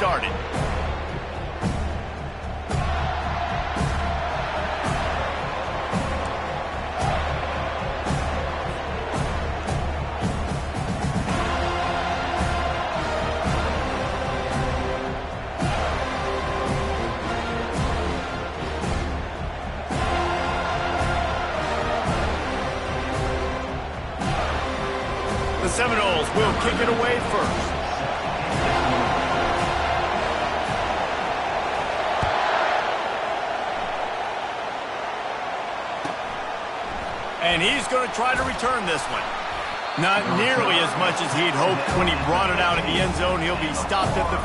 started. The Seminoles will kick it away first. And he's going to try to return this one. Not nearly as much as he'd hoped when he brought it out of the end zone. He'll be stopped at the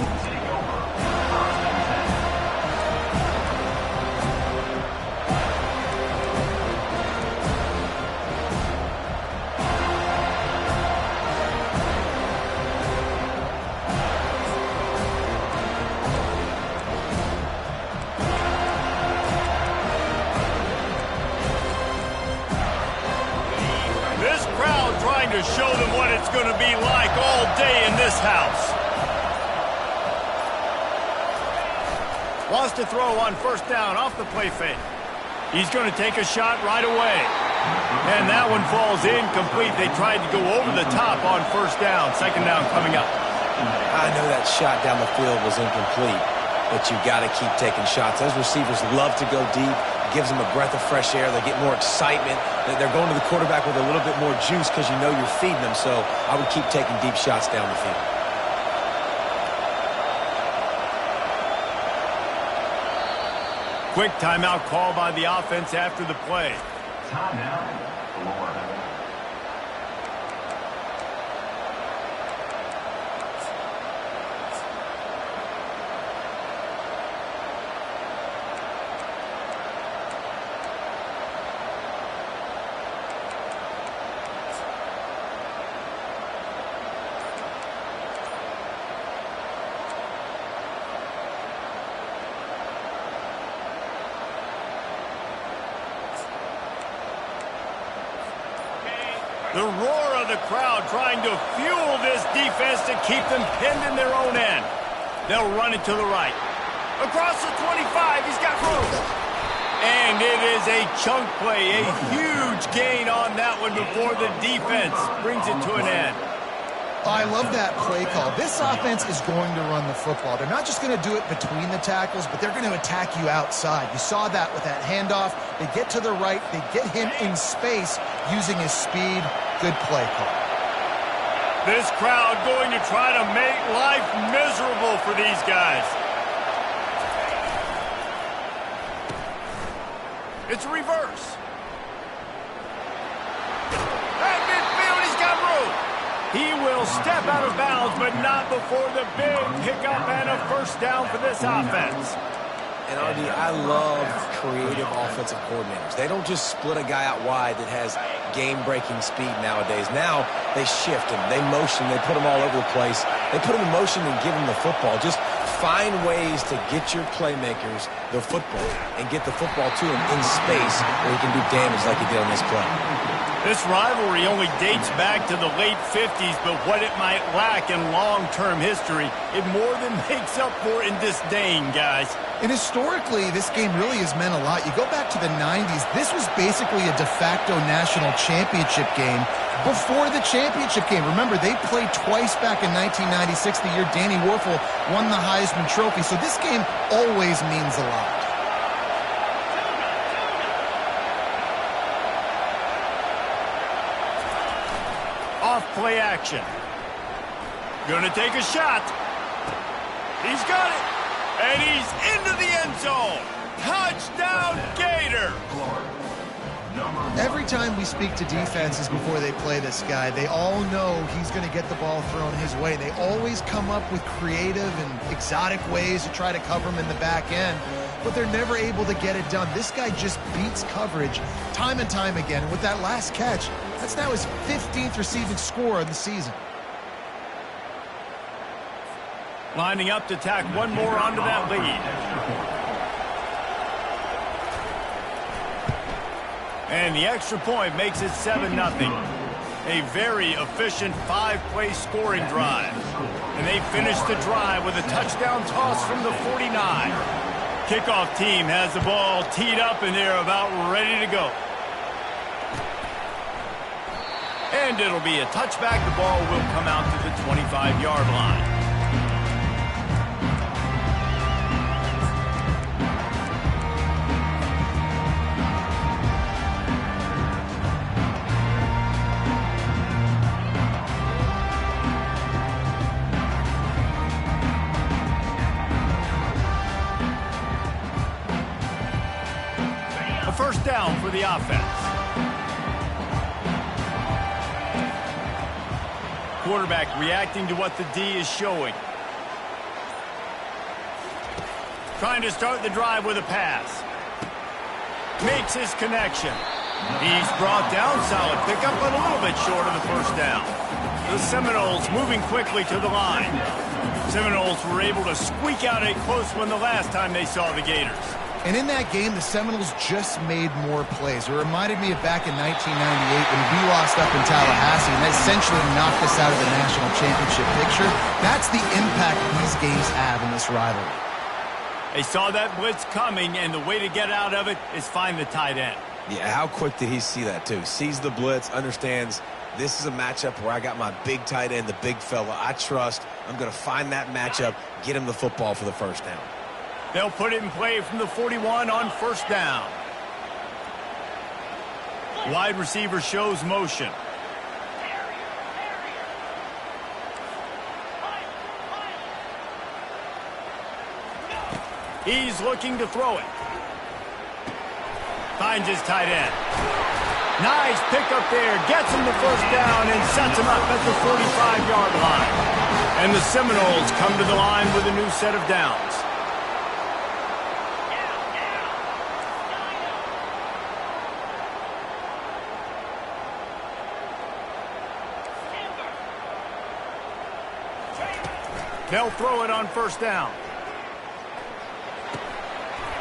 15. To show them what it's going to be like all day in this house. Wants to throw on first down off the play fake. He's going to take a shot right away. And that one falls incomplete. They tried to go over the top on first down. Second down coming up. I know that shot down the field was incomplete, but you got to keep taking shots. Those receivers love to go deep. Gives them a breath of fresh air. They get more excitement. They're going to the quarterback with a little bit more juice because you know you're feeding them. So I would keep taking deep shots down the field. Quick timeout call by the offense after the play. Timeout, Florida. The roar of the crowd trying to fuel this defense to keep them pinned in their own end. They'll run it to the right. Across the 25, he's got room. And it is a chunk play, a huge gain on that one before the defense brings it to an end. I love that play call. This offense is going to run the football. They're not just going to do it between the tackles, but they're going to attack you outside. You saw that with that handoff. They get to the right. They get him in space using his speed. Good play call. This crowd going to try to make life miserable for these guys. It's a reverse. At midfield, he's got room. He will step out of bounds, but not before the big pickup and a first down for this offense. And, RD, I love creative offensive coordinators. They don't just split a guy out wide that has game-breaking speed nowadays. Now they shift him, they motion, they put him all over the place. They put him in motion and give him the football. Just find ways to get your playmakers the football and get the football to him in space where he can do damage like he did on this play. This rivalry only dates back to the late 50s, but what it might lack in long-term history, it more than makes up for in disdain, guys. And historically, this game really has meant a lot. You go back to the 90s, this was basically a de facto national championship game before the championship game. Remember, they played twice back in 1996, the year Danny Werfel won the Heisman Trophy. So this game always means a lot. Off play action. Gonna take a shot. He's got it. And he's into the end zone. Touchdown, Gator. Every time we speak to defenses before they play this guy, they all know he's going to get the ball thrown his way. They always come up with creative and exotic ways to try to cover him in the back end, but they're never able to get it done. This guy just beats coverage time and time again. And with that last catch, that's now his 15th receiving score of the season. Lining up to tack one more onto that lead. And the extra point makes it 7-0. A very efficient 5-play scoring drive. And they finished the drive with a touchdown toss from the 49. Kickoff team has the ball teed up and they're about ready to go. And it'll be a touchback. The ball will come out to the 25-yard line. A first down for the offense. Quarterback reacting to what the D is showing. Trying to start the drive with a pass. Makes his connection. He's brought down. Solid pickup, but a little bit short of the first down. The Seminoles moving quickly to the line. Seminoles were able to squeak out a close one the last time they saw the Gators. And in that game, the Seminoles just made more plays. It reminded me of back in 1998 when we lost up in Tallahassee, and that essentially knocked us out of the national championship picture. That's the impact these games have in this rivalry. They saw that blitz coming, and the way to get out of it is find the tight end. Yeah, how quick did he see that, too? Sees the blitz, understands this is a matchup where I got my big tight end, the big fella I trust. I'm going to find that matchup, get him the football for the first down. They'll put it in play from the 41 on first down. Wide receiver shows motion. He's looking to throw it. Finds his tight end. Nice pickup there. Gets him the first down and sets him up at the 45-yard line. And the Seminoles come to the line with a new set of downs. They'll throw it on first down.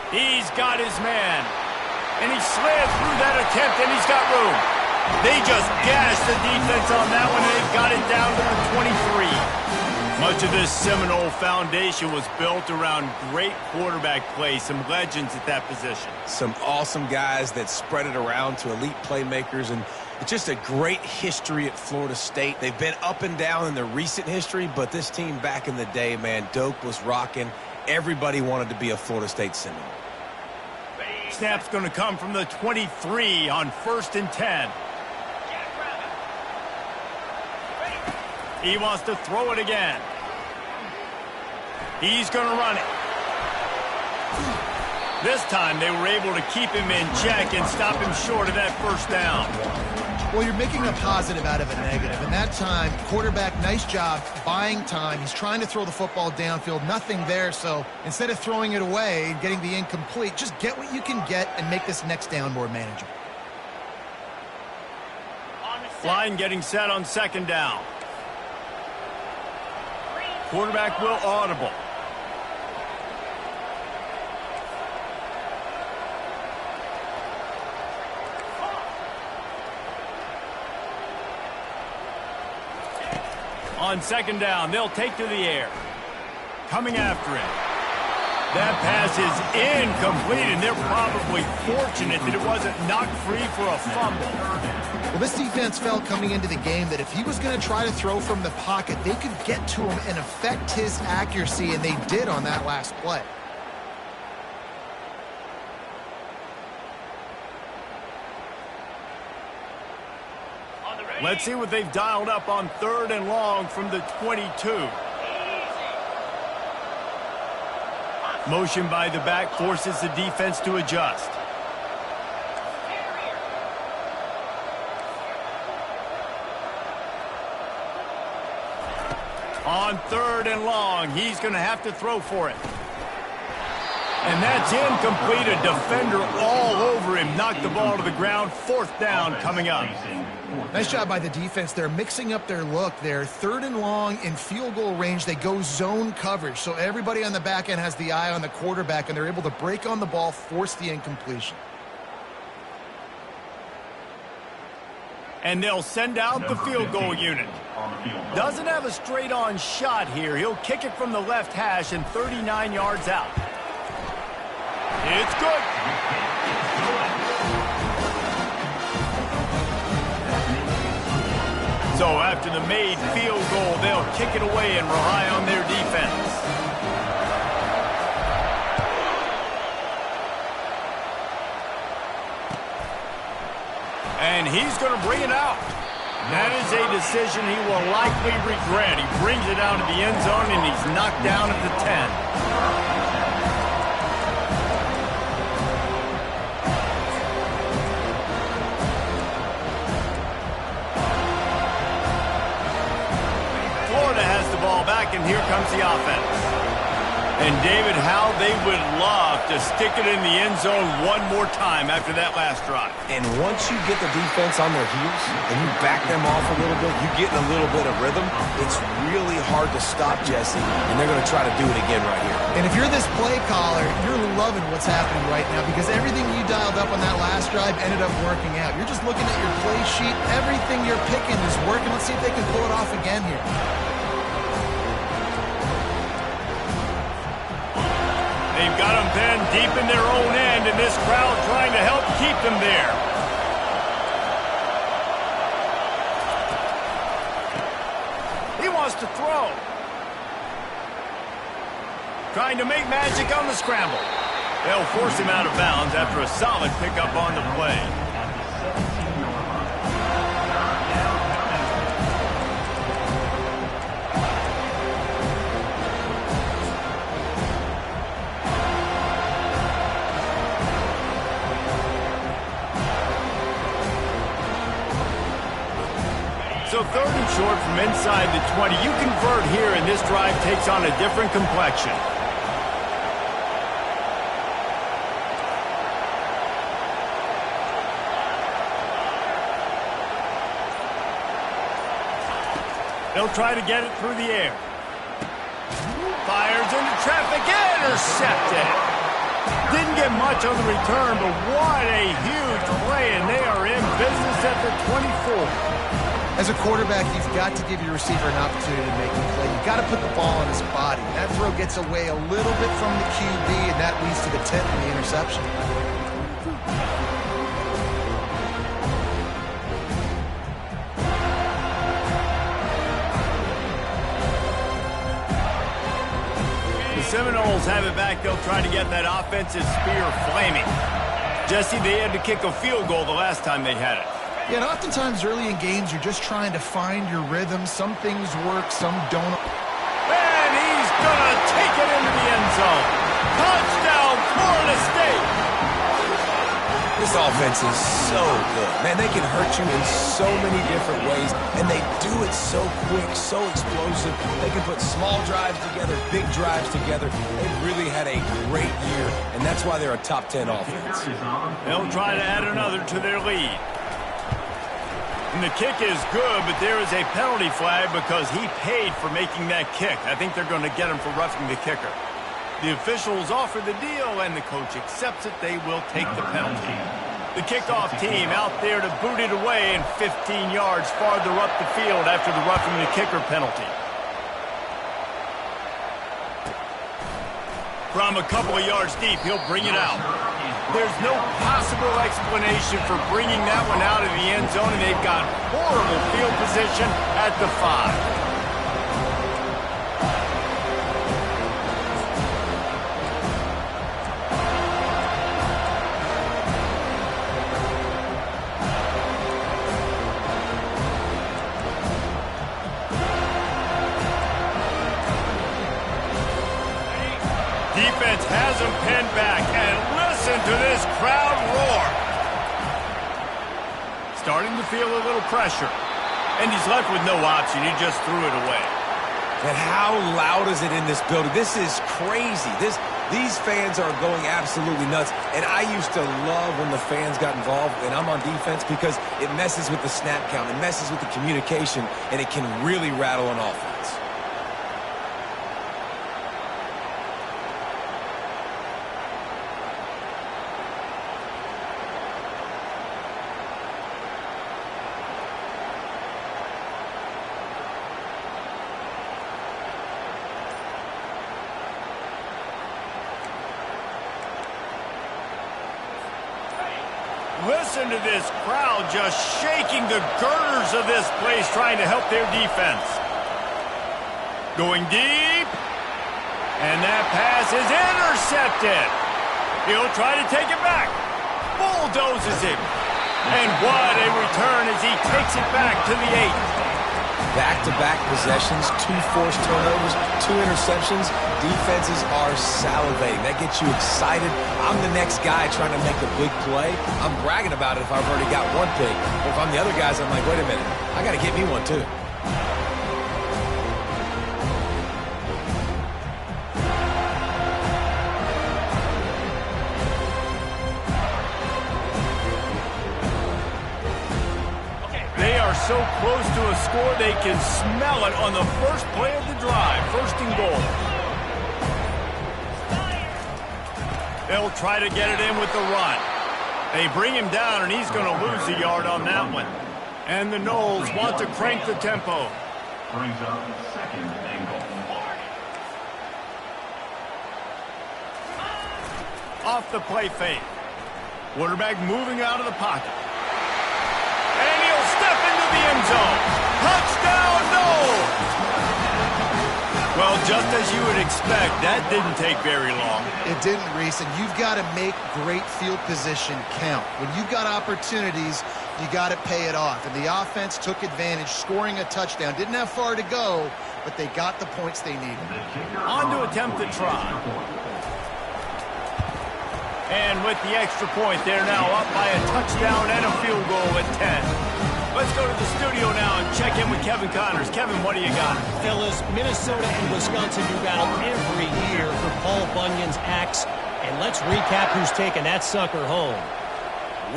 He's got his man. And he slid through that attempt, and he's got room. They just gashed the defense on that one, and they got it down to the 23. Much of this Seminole foundation was built around great quarterback play, some legends at that position. Some awesome guys that spread it around to elite playmakers, and it's just a great history at Florida State. They've been up and down in the recent history, but this team back in the day, man, Doak was rocking. Everybody wanted to be a Florida State Seminole. Snap's going to come from the 23 on 1st and 10. He wants to throw it again. He's going to run it. This time they were able to keep him in check and stop him short of that first down. Well, you're making a positive out of a negative. And that time, quarterback, nice job buying time. He's trying to throw the football downfield. Nothing there. So instead of throwing it away and getting the incomplete, just get what you can get and make this next down more manageable. Line getting set on second down. Quarterback will audible. On second down, they'll take to the air. Coming after him. That pass is incomplete, and they're probably fortunate that it wasn't knocked free for a fumble. Well, this defense felt coming into the game that if he was going to try to throw from the pocket, they could get to him and affect his accuracy, and they did on that last play. Let's see what they've dialed up on 3rd and long from the 22. Motion by the back forces the defense to adjust. On 3rd and long, he's going to have to throw for it. And that's incomplete. A defender all over him. Knocked the ball to the ground. 4th down coming up. Nice job by the defense. They're mixing up their look. They're 3rd and long in field goal range. They go zone coverage. So everybody on the back end has the eye on the quarterback, and they're able to break on the ball, force the incompletion. And they'll send out the field goal unit. Doesn't have a straight-on shot here. He'll kick it from the left hash and 39 yards out. It's good. So after the made field goal, they'll kick it away and rely on their defense. And he's going to bring it out. That is a decision he will likely regret. He brings it down to the end zone, and he's knocked down at the 10. Florida has the ball back, and here comes the offense. And, David, how they would love to stick it in the end zone one more time after that last drive. And once you get the defense on their heels and you back them off a little bit, you get in a little bit of rhythm, it's really hard to stop, Jesse, and they're going to try to do it again right here. And if you're this play caller, you're loving what's happening right now because everything you dialed up on that last drive ended up working out. You're just looking at your play sheet. Everything you're picking is working. Let's see if they can pull it off again here. They've got them pinned deep in their own end, and this crowd trying to help keep them there. He wants to throw. Trying to make magic on the scramble. They'll force him out of bounds after a solid pickup on the play. So 3rd and short from inside the 20. You convert here, and this drive takes on a different complexion. They'll try to get it through the air. Fires into traffic, intercepted. Didn't get much on the return, but what a huge play, and they are in business at the 24. As a quarterback, you've got to give your receiver an opportunity to make a play. You've got to put the ball on his body. That throw gets away a little bit from the QB, and that leads to the tip and the interception. The Seminoles have it back. They'll try to get that offensive spear flaming. Jesse, they had to kick a field goal the last time they had it. Yeah, and oftentimes early in games, you're just trying to find your rhythm. Some things work, some don't. And he's going to take it into the end zone. Touchdown, Florida State. This offense is so good. Man, they can hurt you in so many different ways, and they do it so quick, so explosive. They can put small drives together, big drives together. They've really had a great year, and that's why they're a top 10 offense. They'll try to add another to their lead. And the kick is good, but there is a penalty flag because he paid for making that kick. I think they're going to get him for roughing the kicker. The officials offer the deal, and the coach accepts it. They will take the penalty. The kickoff team out there to boot it away and 15 yards farther up the field after the roughing the kicker penalty. From a couple of yards deep, he'll bring it out. There's no possible explanation for bringing that one out of the end zone, and they've got horrible field position at the 5. Defense has him pinned back, and listen to this crowd roar. Starting to feel a little pressure, and he's left with no option. He just threw it away. And how loud is it in this building? This is crazy. These fans are going absolutely nuts, and I used to love when the fans got involved, and I'm on defense because it messes with the snap count, it messes with the communication, and it can really rattle an offense. Listen to this crowd just shaking the girders of this place trying to help their defense. Going deep. And that pass is intercepted. He'll try to take it back. Bulldozes him. And what a return as he takes it back to the 8. Back-to-back possessions, 2 forced turnovers, 2 interceptions. Defenses are salivating. That gets you excited. I'm the next guy trying to make a big play. I'm bragging about it if I've already got one pick. But if I'm the other guys, I'm like, wait a minute. I got to get me one too. So close to a score, they can smell it on the first play of the drive. First and goal. They'll try to get it in with the run. They bring him down, and he's going to lose a yard on that one. And the Noles want to crank the tempo. Brings up second and goal. Off the play fake. Quarterback moving out of the pocket. Step into the end zone. Touchdown, Noles! Well, just as you would expect, that didn't take very long. It didn't, Reese, and you've got to make great field position count. When you've got opportunities, you got to pay it off. And the offense took advantage, scoring a touchdown. Didn't have far to go, but they got the points they needed. On to attempt the try. And with the extra point, they're now up by a touchdown and a field goal at 10. Let's go to the studio now and check in with Kevin Connors. Kevin, what do you got? Fellas, Minnesota and Wisconsin do battle every year for Paul Bunyan's axe. And let's recap who's taking that sucker home.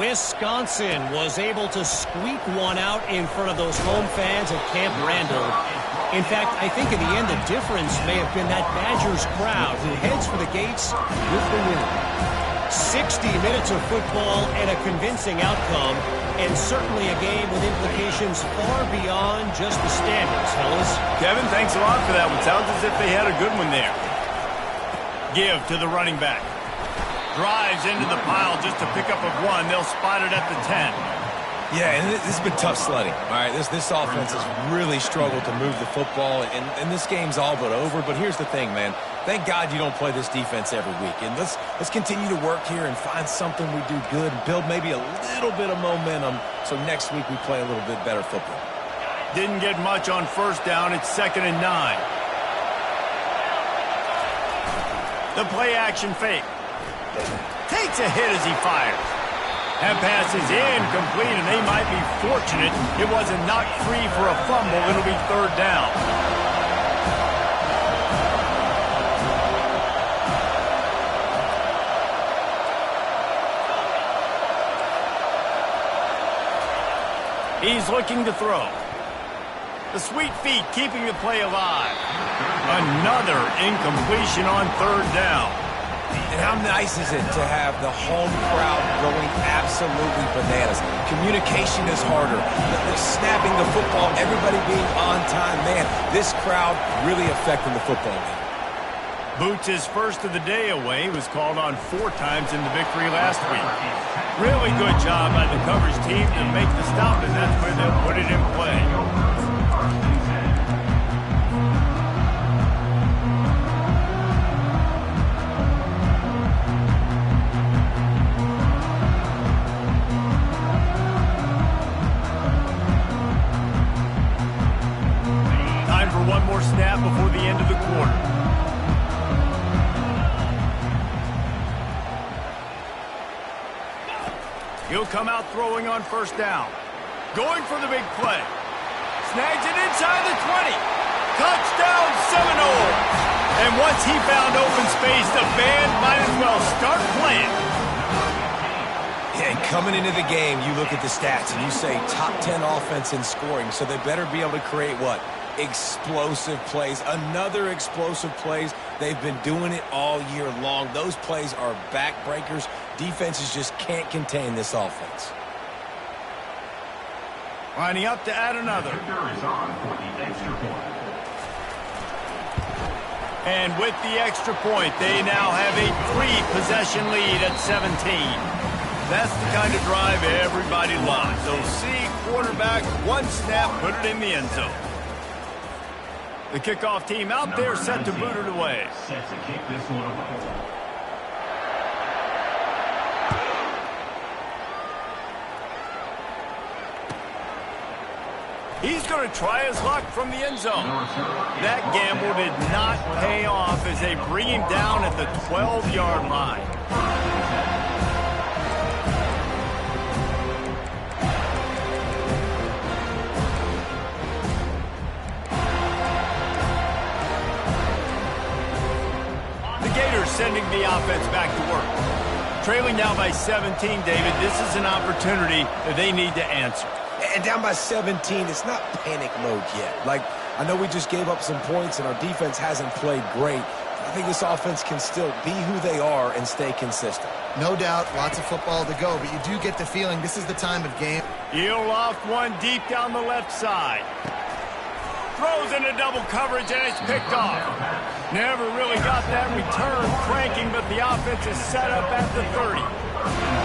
Wisconsin was able to squeak one out in front of those home fans at Camp Randall. In fact, I think in the end the difference may have been that Badgers crowd who heads for the gates with the win. 60 minutes of football and a convincing outcome, and certainly a game with implications far beyond just the standings, fellas. Kevin, thanks a lot for that one. Sounds as if they had a good one there. Give to the running back. Drives into the pile just to pick up a 1. They'll spot it at the 10. Yeah, and this has been tough sledding. All right, this offense has really struggled to move the football, and this game's all but over. But here's the thing, man. Thank God you don't play this defense every week. And let's continue to work here and find something we do good and build maybe a little bit of momentum so next week we play a little bit better football. Didn't get much on first down. It's 2nd and 9. The play action fake. Takes a hit as he fires. That pass is incomplete, and they might be fortunate it wasn't knocked free for a fumble. It'll be 3rd down. He's looking to throw. The sweet feet keeping the play alive. Another incompletion on 3rd down. And how nice is it to have the home crowd going absolutely bananas? Communication is harder. They're snapping the football, everybody being on time. Man, this crowd really affecting the football game. Boots' first of the day away was called on 4 times in the victory last week. Really good job by the coverage team to make the stop, and that's where they'll put it in play. Time for one more snap before the end of the quarter. He'll come out throwing on first down. Going for the big play. Snags it inside the 20. Touchdown Seminoles. And once he found open space, the band might as well start playing. Yeah, and coming into the game, you look at the stats and you say top 10 offense in scoring, so they better be able to create what? Explosive plays. Another explosive plays. They've been doing it all year long. Those plays are backbreakers. Defenses just can't contain this offense. Lining up to add another. And with the extra point, they now have a 3-possession lead at 17. That's the kind of drive everybody loves. So see, quarterback, one snap, put it in the end zone. The kickoff team out there set to boot it away. Set to kick this one away. He's going to try his luck from the end zone. That gamble did not pay off as they bring him down at the 12-yard line. The Gators sending the offense back to work. Trailing now by 17, David, this is an opportunity that they need to answer. And down by 17, it's not panic mode yet. Like, I know we just gave up some points and our defense hasn't played great. I think this offense can still be who they are and stay consistent. No doubt, lots of football to go, but you do get the feeling this is the time of game. He'll loft one deep down the left side. Throws into double coverage, and it's picked off. Never really got that return cranking, but the offense is set up at the 30.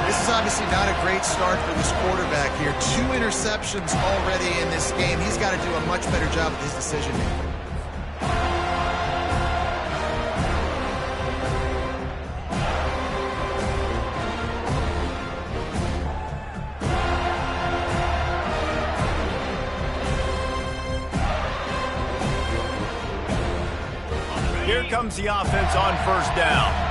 This is obviously not a great start for this quarterback here. 2 interceptions already in this game. He's got to do a much better job with his decision-making. Here comes the offense on first down.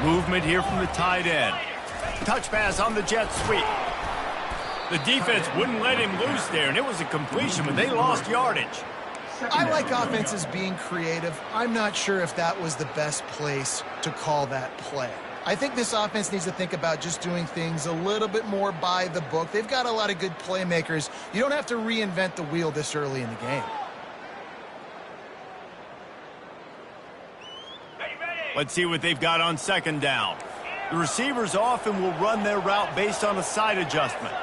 Movement here from the tight end. Touch pass on the jet sweep. The defense wouldn't let him loose there, and it was a completion, but they lost yardage. I like offenses being creative. I'm not sure if that was the best place to call that play. I think this offense needs to think about just doing things a little bit more by the book. They've got a lot of good playmakers. You don't have to reinvent the wheel this early in the game. Let's see what they've got on second down. The receivers often will run their route based on a side adjustment.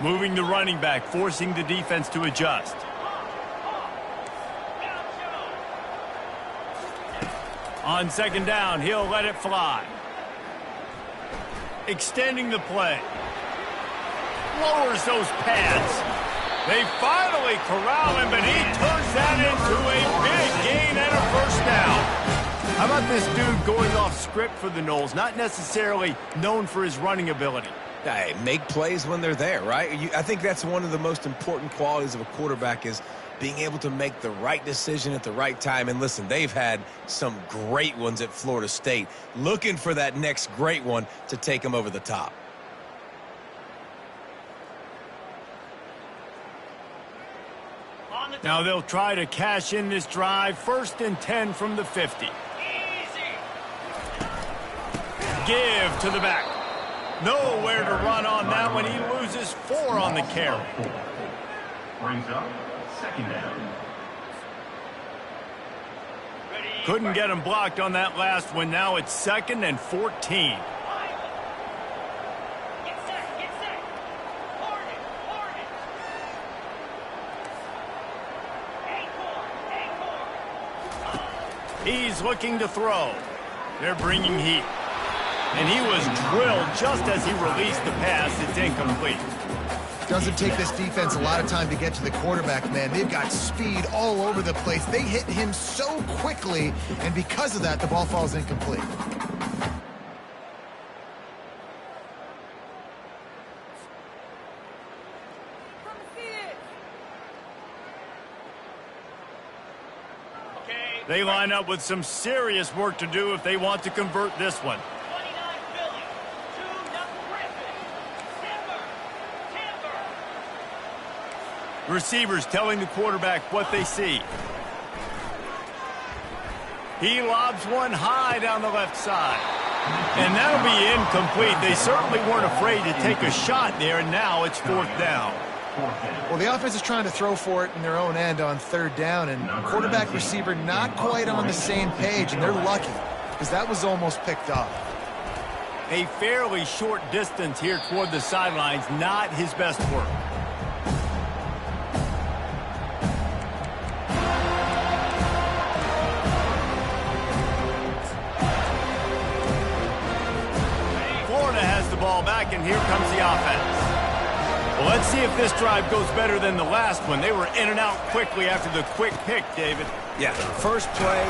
Moving the running back, forcing the defense to adjust. On second down, he'll let it fly. Extending the play. Lowers those pads. They finally corral him, but he turns that into a big gain and a first down. How about this dude going off script for the Noles? Not necessarily known for his running ability. Hey, make plays when they're there, right? I think that's one of the most important qualities of a quarterback is being able to make the right decision at the right time. And listen, they've had some great ones at Florida State. Looking for that next great one to take them over the top. Now they'll try to cash in this drive. 1st and 10 from the 50. Give to the back. Nowhere to run on that one. He loses 4 on the carry. Brings up second down. Couldn't get him blocked on that last one. Now it's 2nd and 14. He's looking to throw. They're bringing heat. And he was drilled just as he released the pass. It's incomplete. Doesn't take this defense a lot of time to get to the quarterback, man. They've got speed all over the place. They hit him so quickly, and because of that, the ball falls incomplete. They line up with some serious work to do if they want to convert this one. Receivers telling the quarterback what they see. He lobs one high down the left side. And that'll be incomplete. They certainly weren't afraid to take a shot there, and now it's 4th down. Well, the offense is trying to throw for it in their own end on 3rd down, and quarterback receiver not quite on the same page, and they're lucky because that was almost picked off. A fairly short distance here toward the sidelines, not his best work. here comes the offense. Well, let's see if this drive goes better than the last one. They were in and out quickly after the quick pick, David. Yeah, first play,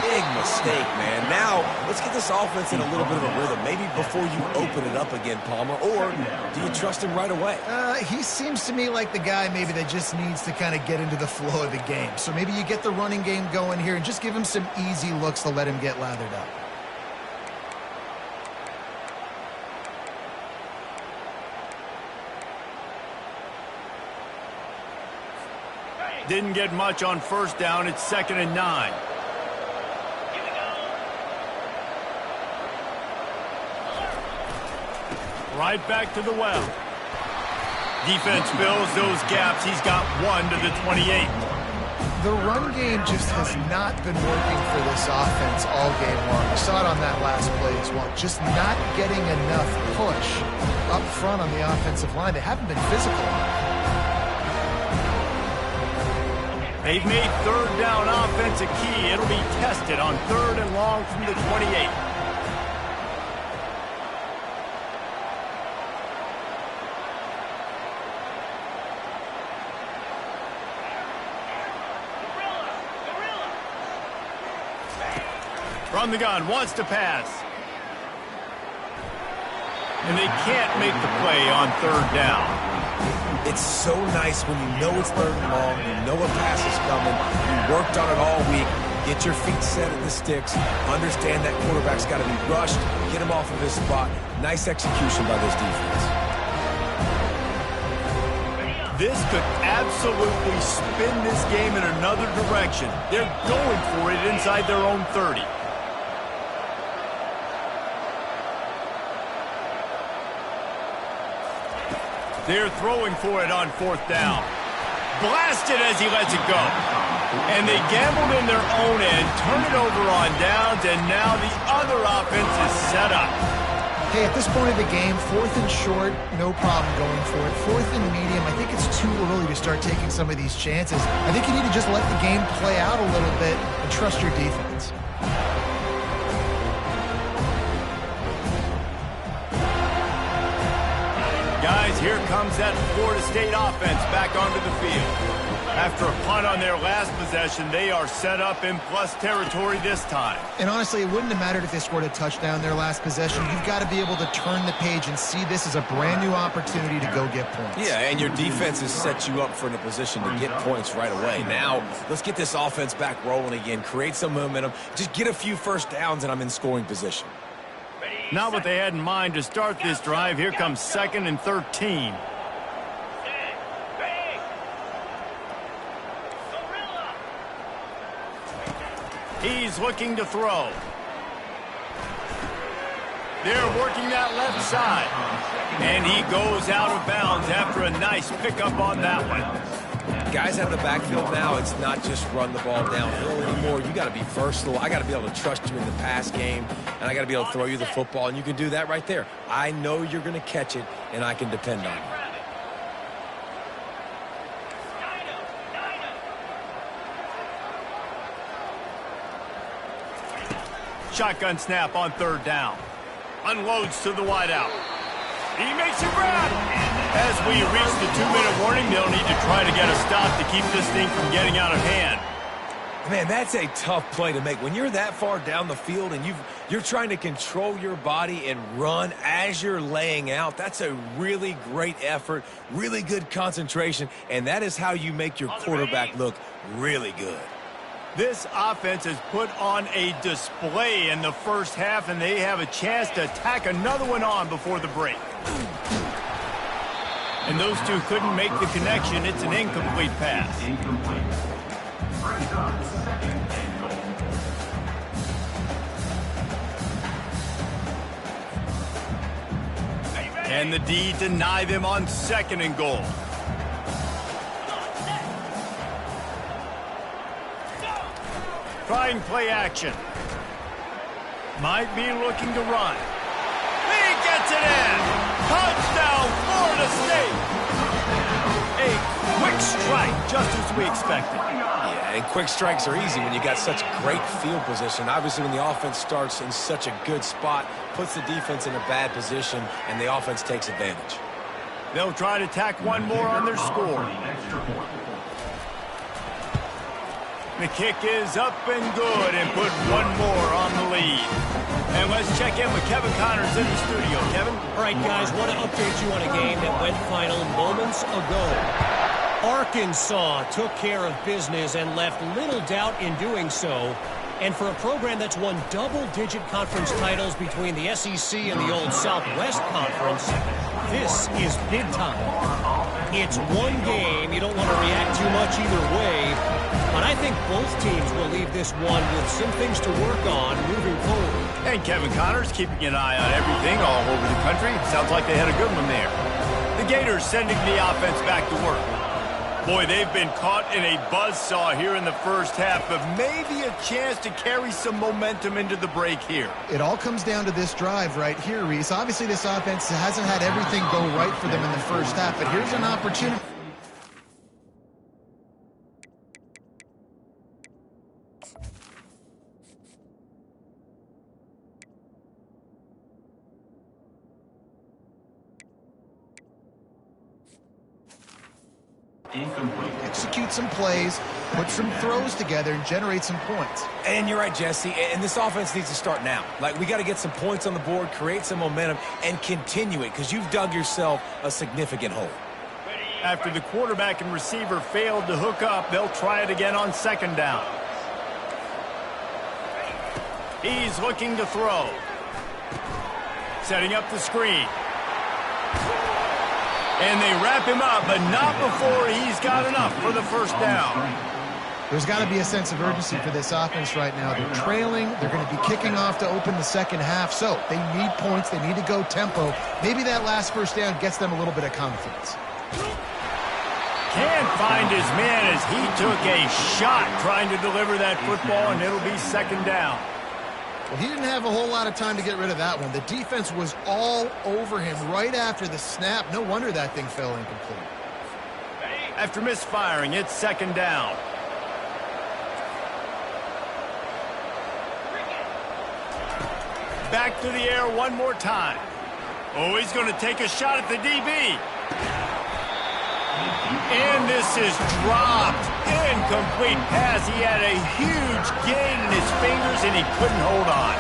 big mistake, man. Now, let's get this offense in a little bit of a rhythm. Maybe before you open it up again, Palmer, or do you trust him right away? He seems to me like the guy maybe that just needs to kind of get into the flow of the game. So maybe you get the running game going here and just give him some easy looks to let him get lathered up. Didn't get much on first down. It's 2nd and 9. Right back to the well. Defense fills those gaps. He's got 1 to the 28. The run game just has not been working for this offense all game long. We saw it on that last play as well. Just not getting enough push up front on the offensive line. They haven't been physical. They've made 3rd down offense a key. It'll be tested on 3rd and long from the 28. From the gun, wants to pass. And they can't make the play on 3rd down. It's so nice when you know it's 3rd and long, you know a pass is coming, you worked on it all week, get your feet set at the sticks, understand that quarterback's got to be rushed, get him off of his spot. Nice execution by this defense. This could absolutely spin this game in another direction. They're going for it inside their own 30. They're throwing for it on 4th down. Blasted as he lets it go. And they gambled in their own end, turn it over on downs, and now the other offense is set up. Hey, at this point of the game, 4th and short, no problem going for it. 4th and medium, I think it's too early to start taking some of these chances. I think you need to just let the game play out a little bit and trust your defense. Guys, here comes that Florida State offense back onto the field. After a punt on their last possession, they are set up in plus territory this time. And honestly, it wouldn't have mattered if they scored a touchdown their last possession. You've got to be able to turn the page and see this as a brand new opportunity to go get points. Yeah, and your defense has set you up for in a position to get points right away. Now, let's get this offense back rolling again, create some momentum, just get a few first downs, and I'm in scoring position. Not what they had in mind to start this drive. Here comes 2nd and 13. He's looking to throw. They're working that left side. And he goes out of bounds after a nice pickup on that one. Guys out of the backfield now, it's not just run the ball downhill anymore. You got to be versatile. I got to be able to trust you in the pass game, and I got to be able to throw you the football, and you can do that right there. I know you're going to catch it, and I can depend on you. Shotgun snap on 3rd down. Unloads to the wideout. He makes a grab. As we reach the 2-minute warning, they'll need to try to get a stop to keep this thing from getting out of hand. Man, that's a tough play to make. When you're that far down the field and you're trying to control your body and run as you're laying out, that's a really great effort, really good concentration, and that is how you make your quarterback look really good. This offense has put on a display in the first half, and they have a chance to tack another one on before the break. And those two couldn't make the connection. It's an incomplete pass. Incomplete. First up, 2nd and goal. And the D deny them on 2nd and goal. Trying play action. Might be looking to run. He gets it in. Touchdown, Florida State. A Quick strike, just as we expected. Yeah, and quick strikes are easy when you got such great field position. Obviously, when the offense starts in such a good spot, puts the defense in a bad position, and the offense takes advantage. They'll try to tack one more on their score. The kick is up and good and put one more on the lead. And let's check in with Kevin Connors in the studio. Kevin? All right, guys, want to update you on a game that went final moments ago. Arkansas took care of business and left little doubt in doing so. And for a program that's won double-digit conference titles between the SEC and the old Southwest Conference, this is big time. It's one game. You don't want to react too much either way. But I think both teams will leave this one with some things to work on moving forward. And Kevin Connors keeping an eye on everything all over the country. Sounds like they had a good one there. The Gators sending the offense back to work. Boy, they've been caught in a buzzsaw here in the first half, but maybe a chance to carry some momentum into the break here. It all comes down to this drive right here, Reese. Obviously, this offense hasn't had everything go right for them in the first half, but here's an opportunity. Incomplete. Execute some plays, put some throws together, and generate some points. And you're right, Jesse, and this offense needs to start now. Like, we got to get some points on the board, create some momentum, and continue it, because you've dug yourself a significant hole. After the quarterback and receiver failed to hook up, they'll try it again on second down. He's looking to throw. Setting up the screen. And they wrap him up, but not before he's got enough for the first down. There's got to be a sense of urgency for this offense right now. They're trailing. They're going to be kicking off to open the second half. So they need points. They need to go tempo. Maybe that last first down gets them a little bit of confidence. Can't find his man as he took a shot trying to deliver that football, and it'll be second down. Well, he didn't have a whole lot of time to get rid of that one. The defense was all over him right after the snap. No wonder that thing fell incomplete. After misfiring, it's second down. Back to the air one more time. Oh, he's going to take a shot at the DB. And this is dropped. Incomplete pass. He had a huge gain in his fingers, and he couldn't hold on.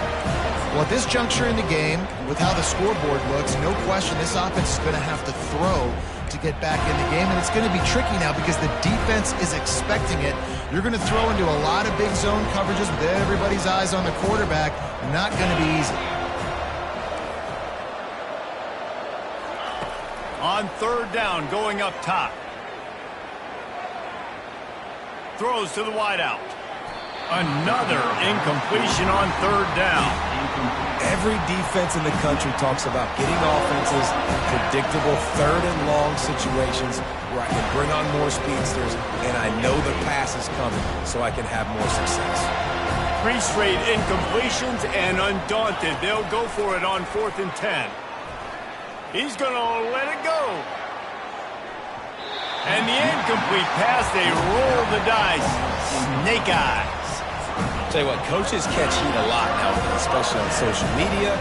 Well, at this juncture in the game, with how the scoreboard looks, no question this offense is going to have to throw to get back in the game, and it's going to be tricky now because the defense is expecting it. You're going to throw into a lot of big zone coverages with everybody's eyes on the quarterback. Not going to be easy. On third down, going up top. Throws to the wideout. Another incompletion on third down. Every defense in the country talks about getting offenses predictable third and long situations where I can bring on more speedsters and I know the pass is coming so I can have more success. 3 straight incompletions, and undaunted, they'll go for it on 4th and 10. He's going to let it go. And the incomplete pass, they roll the dice. Snake eyes. Tell you what, coaches catch heat a lot nowadays, especially on social media.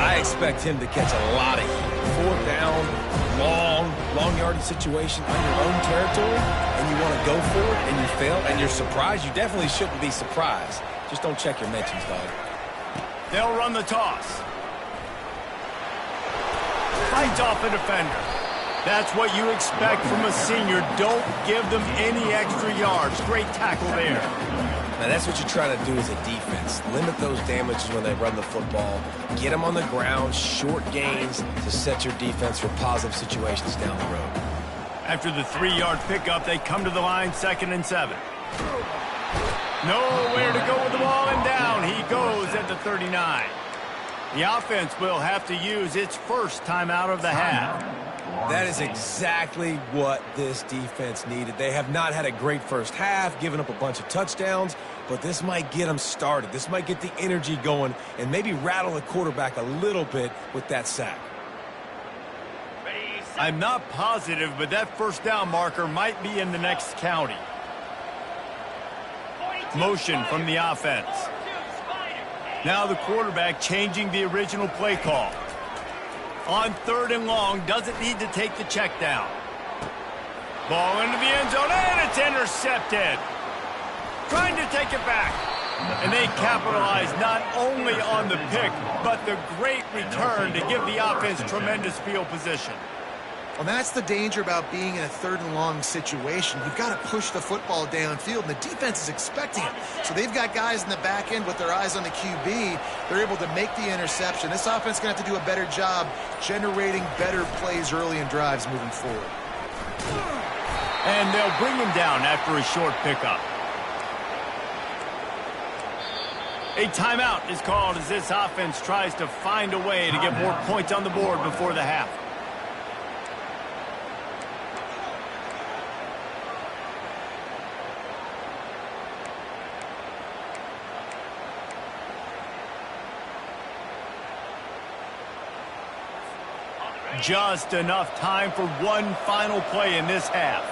I expect him to catch a lot of heat. 4th down, long yardage situation on your own territory, and you want to go for it, and you fail, and you're surprised. You definitely shouldn't be surprised. Just don't check your mentions, dog. They'll run the toss. Fights off a defender. That's what you expect from a senior. Don't give them any extra yards. Great tackle there. Now, that's what you're trying to do as a defense. Limit those damages when they run the football. Get them on the ground, short gains to set your defense for positive situations down the road. After the 3-yard pickup, they come to the line, 2nd and 7. Nowhere to go with the ball, and down he goes at the 39. The offense will have to use its first timeout of the half. That is exactly what this defense needed. They have not had a great first half, given up a bunch of touchdowns, but this might get them started. This might get the energy going and maybe rattle the quarterback a little bit with that sack. I'm not positive, but that first down marker might be in the next county. Motion from the offense. Now the quarterback changing the original play call. On 3rd and long, doesn't need to take the check down. Ball into the end zone, and it's intercepted. Trying to take it back. And they capitalize not only on the pick, but the great return to give the offense tremendous field position. Well, that's the danger about being in a 3rd and long situation. You've got to push the football downfield, and the defense is expecting it. So they've got guys in the back end with their eyes on the QB. They're able to make the interception. This offense is going to have to do a better job generating better plays early in drives moving forward. And they'll bring him down after a short pickup. A timeout is called as this offense tries to find a way to get more points on the board before the half. Just enough time for one final play in this half.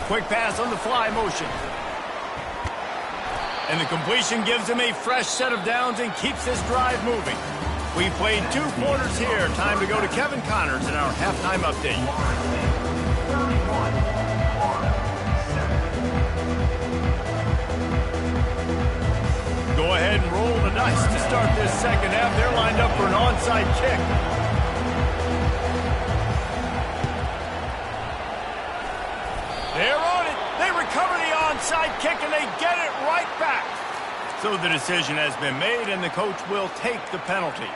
Quick pass on the fly motion. And the completion gives him a fresh set of downs and keeps this drive moving. We played 2 quarters here. Time to go to Kevin Connors in our halftime update. Go ahead and roll the dice to start this second half. They're lined up for an onside kick. They're on it. They recover the onside kick, and they get it right back. So the decision has been made, and the coach will take the penalty.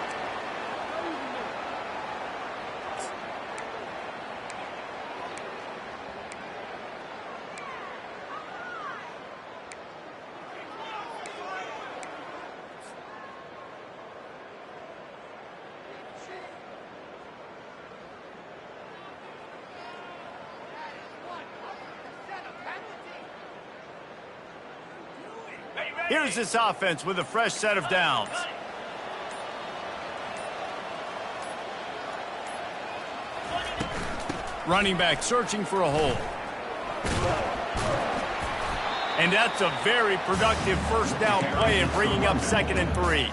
Here's this offense with a fresh set of downs. Running back searching for a hole. And that's a very productive first down play and bringing up 2nd and 3.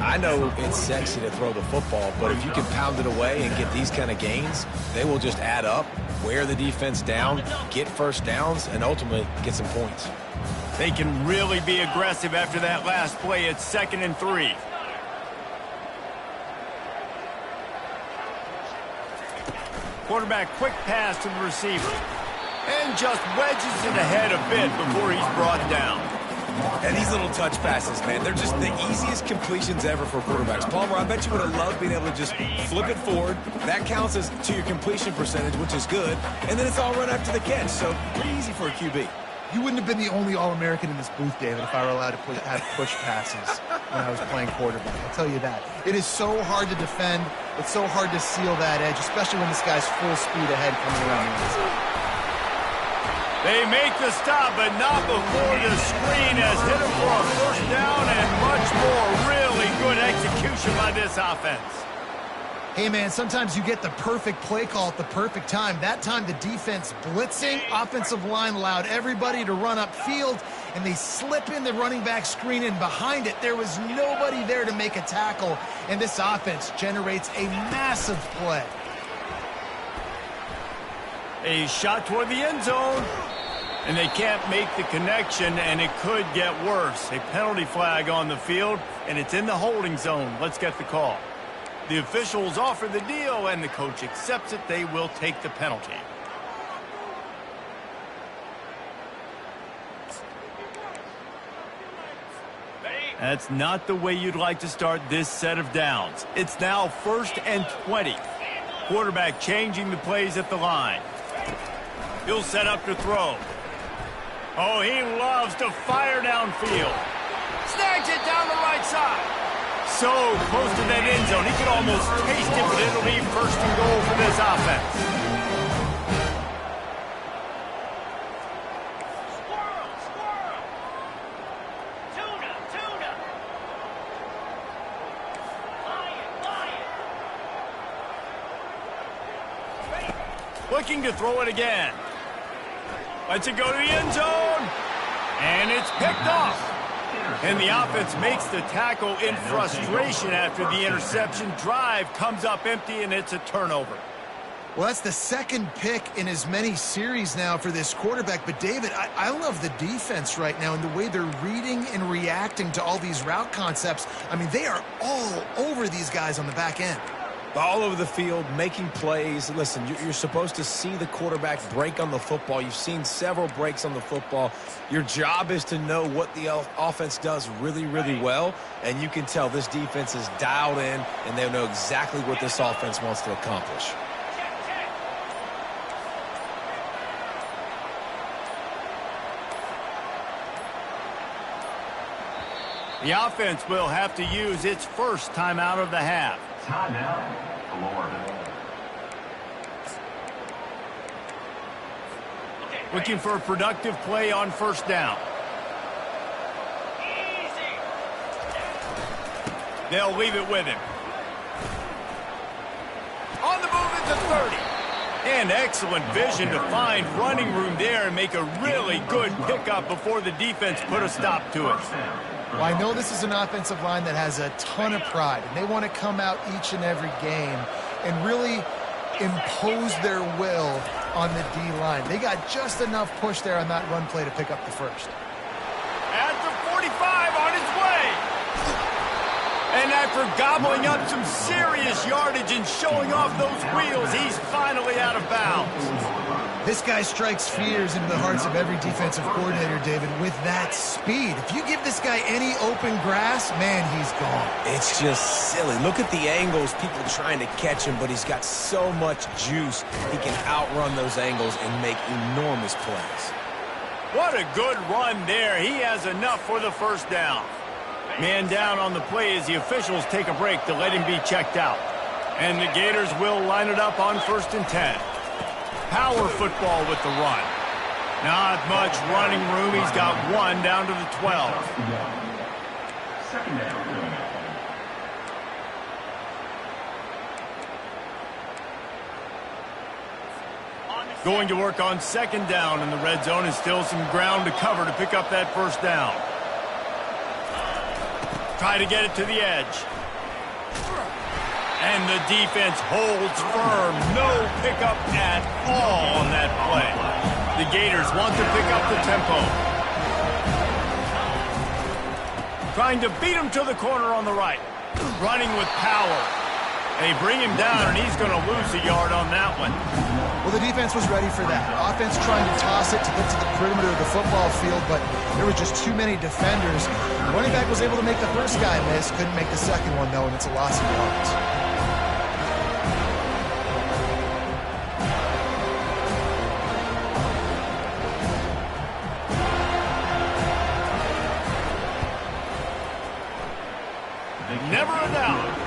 I know it's sexy to throw the football, but if you can pound it away and get these kind of gains, they will just add up, wear the defense down, get first downs, and ultimately get some points. They can really be aggressive after that last play. It's 2nd and 3. Quarterback quick pass to the receiver. And just wedges it ahead a bit before he's brought down. And these little touch passes, man, they're just the easiest completions ever for quarterbacks. Palmer, I bet you would have loved being able to just flip it forward. That counts as to your completion percentage, which is good. And then it's all run after the catch, so pretty easy for a QB. You wouldn't have been the only All-American in this booth, David, if I were allowed to have push passes when I was playing quarterback. I'll tell you that. It is so hard to defend. It's so hard to seal that edge, especially when this guy's full speed ahead coming around the inside. They make the stop, but not before the screen has hit him for a first down and much more. Really good execution by this offense. Hey, man, sometimes you get the perfect play call at the perfect time. That time, the defense blitzing, offensive line allowed everybody to run upfield, and they slip in the running back screen, and behind it, there was nobody there to make a tackle, and this offense generates a massive play. A shot toward the end zone, and they can't make the connection, and it could get worse. A penalty flag on the field, and it's in the holding zone. Let's get the call. The officials offer the deal, and the coach accepts it. They will take the penalty. That's not the way you'd like to start this set of downs. It's now 1st and 20. Quarterback changing the plays at the line. He'll set up to throw. Oh, he loves to fire downfield. Snags it down the right side. So close to that end zone, he could almost taste it, but it'll be 1st and goal for this offense. Looking to throw it again. Lets it go to the end zone. And it's picked off. And the offense makes the tackle in frustration after the interception. Drive comes up empty, and it's a turnover. Well, that's the second pick in as many series now for this quarterback. But, David, I love the defense right now and the way they're reading and reacting to all these route concepts. I mean, they are all over these guys on the back end. All over the field, making plays. Listen, you're supposed to see the quarterback break on the football. You've seen several breaks on the football. Your job is to know what the offense does really, really well, and you can tell this defense is dialed in, and they know exactly what this offense wants to accomplish. The offense will have to use its first timeout of the half. Timeout, Florida. Looking for a productive play on first down. They'll leave it with him. On the move at the 30. And excellent vision to find running room there and make a really good pickup before the defense put a stop to it. Well, I know this is an offensive line that has a ton of pride, and they want to come out each and every game and really impose their will on the D-line. They got just enough push there on that run play to pick up the first. At the 45 on his way. And after gobbling up some serious yardage and showing off those wheels, he's finally out of bounds. This guy strikes fears into the hearts of every defensive coordinator, David, with that speed. If you give this guy any open grass, man, he's gone. It's just silly. Look at the angles, people trying to catch him, but he's got so much juice. He can outrun those angles and make enormous plays. What a good run there. He has enough for the first down. Man down on the play as the officials take a break to let him be checked out. And the Gators will line it up on 1st and 10. Power football with the run. Not much running room. He's got one down to the 12. Second down. Going to work on second down in the red zone, and still some ground to cover to pick up that first down. Try to get it to the edge. And the defense holds firm. No pickup at all on that play. The Gators want to pick up the tempo. Trying to beat him to the corner on the right. Running with power. They bring him down, and he's going to lose a yard on that one. Well, the defense was ready for that. Offense trying to toss it to get to the perimeter of the football field, but there were just too many defenders. The running back was able to make the first guy miss, couldn't make the second one, though, and it's a loss of yards. Never a doubt.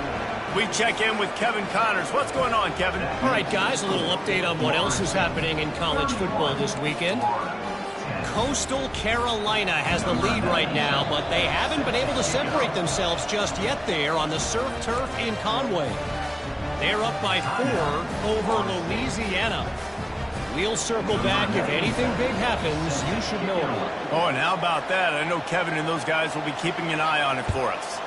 We check in with Kevin Connors. What's going on, Kevin? All right, guys, a little update on what else is happening in college football this weekend. Coastal Carolina has the lead right now, but they haven't been able to separate themselves just yet there on the surf turf in Conway. They're up by 4 over Louisiana. We'll circle back. If anything big happens, you should know about it. Oh, and how about that? I know Kevin and those guys will be keeping an eye on it for us.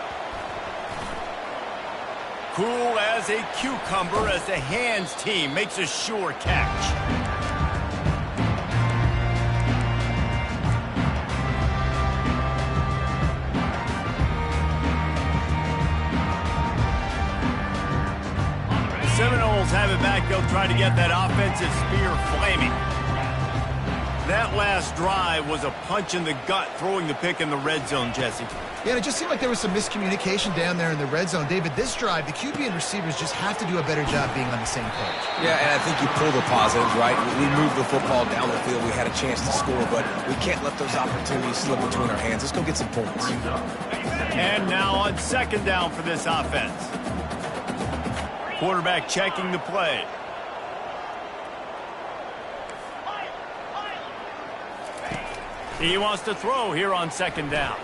Cool as a cucumber as the hands team makes a sure catch. The Seminoles have it back. They'll try to get that offensive spear flaming. That last drive was a punch in the gut, throwing the pick in the red zone, Jesse. Yeah, it just seemed like there was some miscommunication down there in the red zone. David, this drive, the QB and receivers just have to do a better job being on the same page. Yeah, and I think you pull the positives, right? We moved the football down the field. We had a chance to score, but we can't let those opportunities slip between our hands. Let's go get some points. And now on second down for this offense. Quarterback checking the play. He wants to throw here on second down.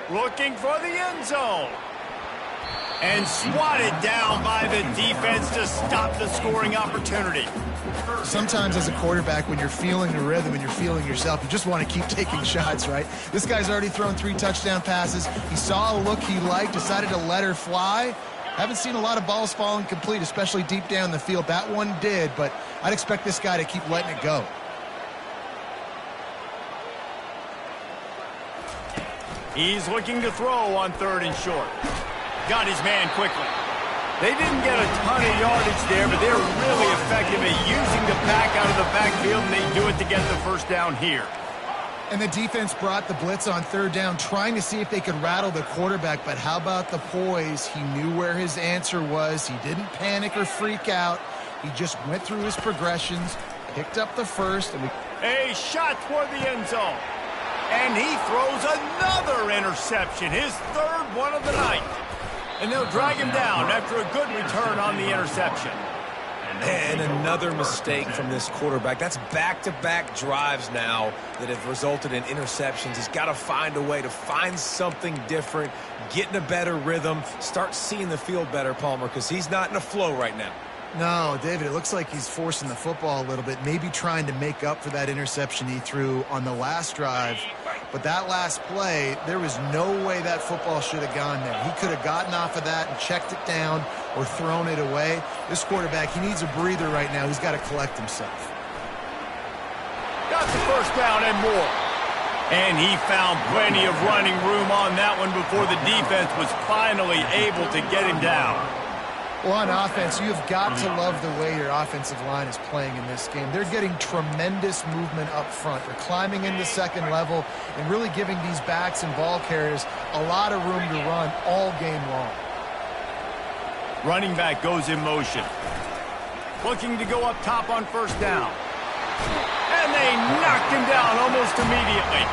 Looking for the end zone. And swatted down by the defense to stop the scoring opportunity. Sometimes as a quarterback, when you're feeling the rhythm and you're feeling yourself, you just want to keep taking shots, right? This guy's already thrown 3 touchdown passes. He saw a look he liked, decided to let her fly. Haven't seen a lot of balls falling complete, especially deep down the field. That one did, but I'd expect this guy to keep letting it go. He's looking to throw on 3rd and short. Got his man quickly. They didn't get a ton of yardage there, but they're really effective at using the pack out of the backfield, and they do it to get the first down here. And the defense brought the blitz on 3rd down, trying to see if they could rattle the quarterback, but how about the poise? He knew where his answer was. He didn't panic or freak out. He just went through his progressions, picked up the first. And a shot toward the end zone. And he throws another interception, his 3rd one of the night. And they'll drag him down after a good return on the interception. And another mistake from this quarterback. That's back-to-back drives now that have resulted in interceptions. He's got to find a way to find something different, get in a better rhythm, start seeing the field better, Palmer, because he's not in a flow right now. No, David, it looks like he's forcing the football a little bit, maybe trying to make up for that interception he threw on the last drive. But that last play, there was no way that football should have gone there. He could have gotten off of that and checked it down or thrown it away. This quarterback, he needs a breather right now. He's got to collect himself. Got the first down and more. And he found plenty of running room on that one before the defense was finally able to get him down. Well, on offense, you've got to love the way your offensive line is playing in this game. They're getting tremendous movement up front. They're climbing into second level and really giving these backs and ball carriers a lot of room to run all game long. Running back goes in motion. Looking to go up top on 1st down. And they knocked him down almost immediately.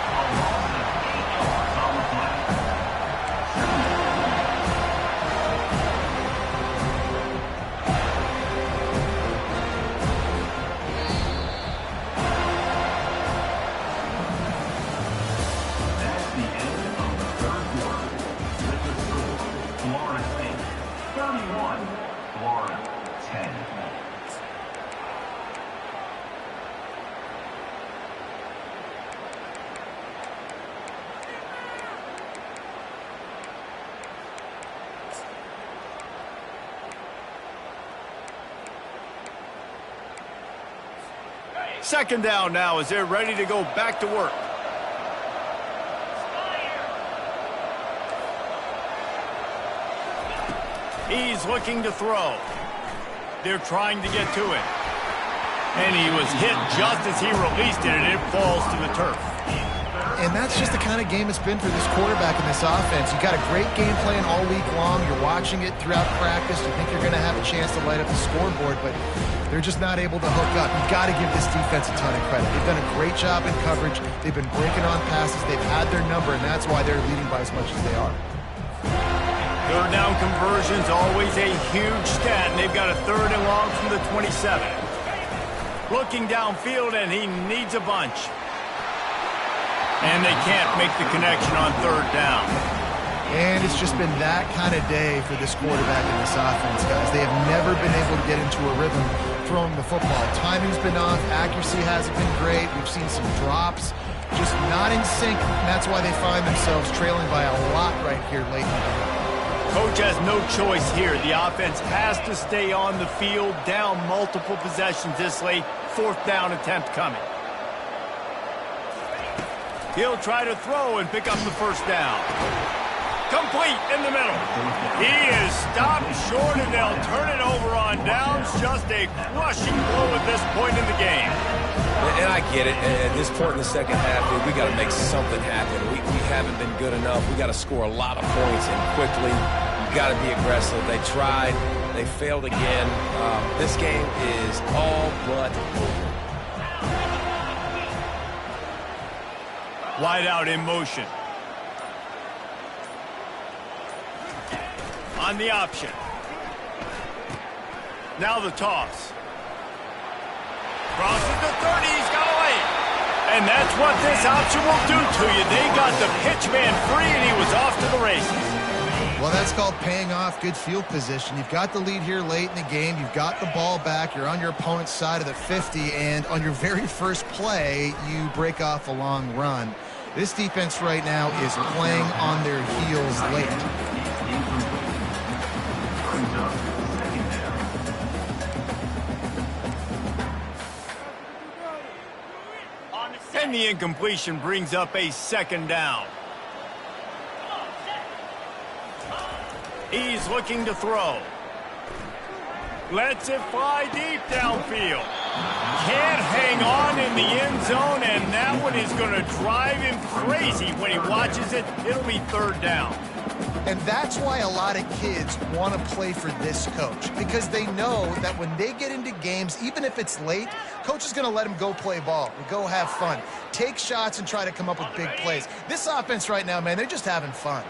Second down now as they're ready to go back to work. He's looking to throw. They're trying to get to it. And he was hit just as he released it, and it falls to the turf. And that's just the kind of game it's been for this quarterback in this offense. You got a great game plan all week long. You're watching it throughout practice. You think you're going to have a chance to light up the scoreboard, but they're just not able to hook up. You've got to give this defense a ton of credit. They've done a great job in coverage. They've been breaking on passes. They've had their number, and that's why they're leading by as much as they are. 3rd down conversion's always a huge stat, and they've got a 3rd and long from the 27. Looking downfield, and he needs a bunch. And they can't make the connection on 3rd down. And it's just been that kind of day for this quarterback in this offense, guys. They have never been able to get into a rhythm throwing the football. Timing's been off. Accuracy hasn't been great. We've seen some drops. Just not in sync, and that's why they find themselves trailing by a lot right here late in the game. Coach has no choice here. The offense has to stay on the field, down multiple possessions this late. 4th down attempt coming. He'll try to throw and pick up the 1st down. Complete in the middle. He is stopped short, and they'll turn it over on downs. Just a crushing blow at this point in the game. And I get it. At this point in the second half, we got to make something happen. We haven't been good enough. We got to score a lot of points and quickly. You got to be aggressive. They tried. They failed again. This game is all but over. Wide out in motion. On the option. Now the toss. Crosses the 30, he's got away. And that's what this option will do to you. They got the pitch man free, and he was off to the races. Well, that's called paying off good field position. You've got the lead here late in the game. You've got the ball back. You're on your opponent's side of the 50, and on your very first play, you break off a long run. This defense right now is playing on their heels late. And the incompletion brings up a second down. He's looking to throw. Lets it fly deep downfield. Can't hang on in the end zone, and that one is going to drive him crazy when he watches it. It'll be third down. And that's why a lot of kids want to play for this coach, because they know that when they get into games, even if it's late, coach is going to let them go play ball and go have fun. Take shots and try to come up with big plays. This offense right now, man, they're just having fun.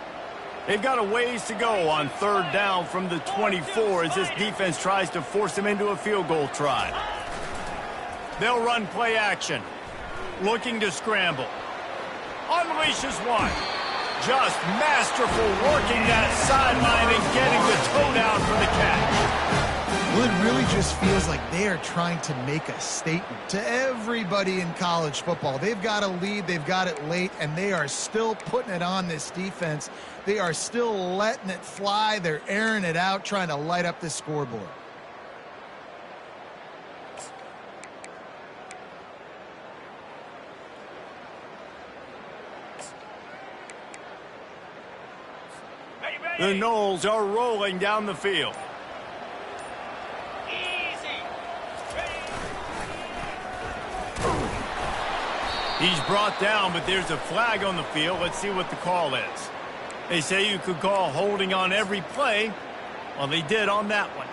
They've got a ways to go on third down from the 24 as this defense tries to force them into a field goal try. They'll run play action. Looking to scramble. Unleashes one. Just masterful working that sideline and getting the toe down for the catch. Well, it really just feels like they are trying to make a statement to everybody in college football. They've got a lead, they've got it late, and they are still putting it on this defense. They are still letting it fly. They're airing it out, trying to light up this scoreboard. The Noles are rolling down the field. He's brought down, but there's a flag on the field. Let's see what the call is. They say you could call holding on every play. Well, they did on that one.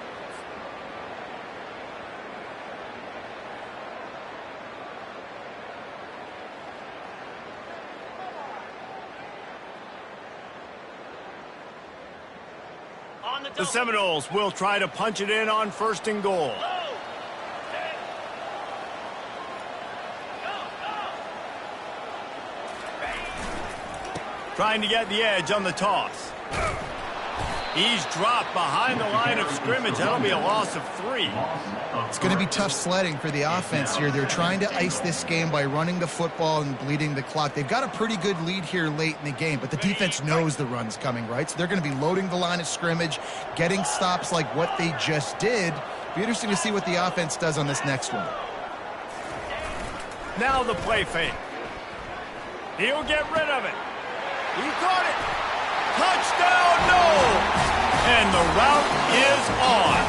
The Seminoles will try to punch it in on first and goal. Trying to get the edge on the toss. He's dropped behind the line of scrimmage. That'll be a loss of 3. It's going to be tough sledding for the offense here. They're trying to ice this game by running the football and bleeding the clock. They've got a pretty good lead here late in the game, but the defense knows the run's coming, right? So they're going to be loading the line of scrimmage, getting stops like what they just did. Be interesting to see what the offense does on this next one. Now the play fake. He'll get rid of it. He caught it. Touchdown, no! And the route is on.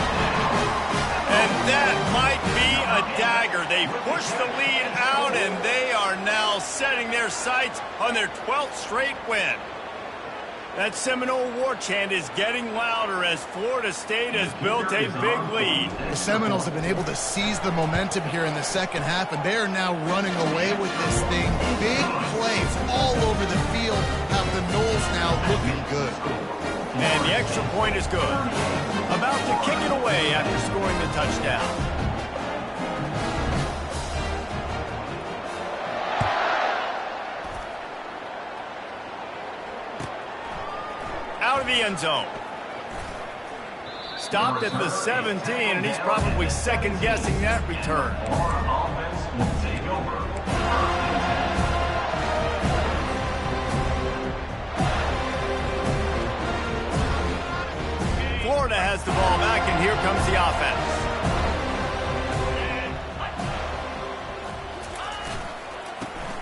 And that might be a dagger. They push the lead out, and they are now setting their sights on their 12th straight win. That Seminole war chant is getting louder as Florida State has built a big lead. The Seminoles have been able to seize the momentum here in the second half, and they are now running away with this thing. Big plays all over the field have the Noles now looking good. And the extra point is good. About to kick it away after scoring the touchdown. Out of the end zone. Stopped at the 17, and he's probably second-guessing that return. Florida has the ball back, and here comes the offense.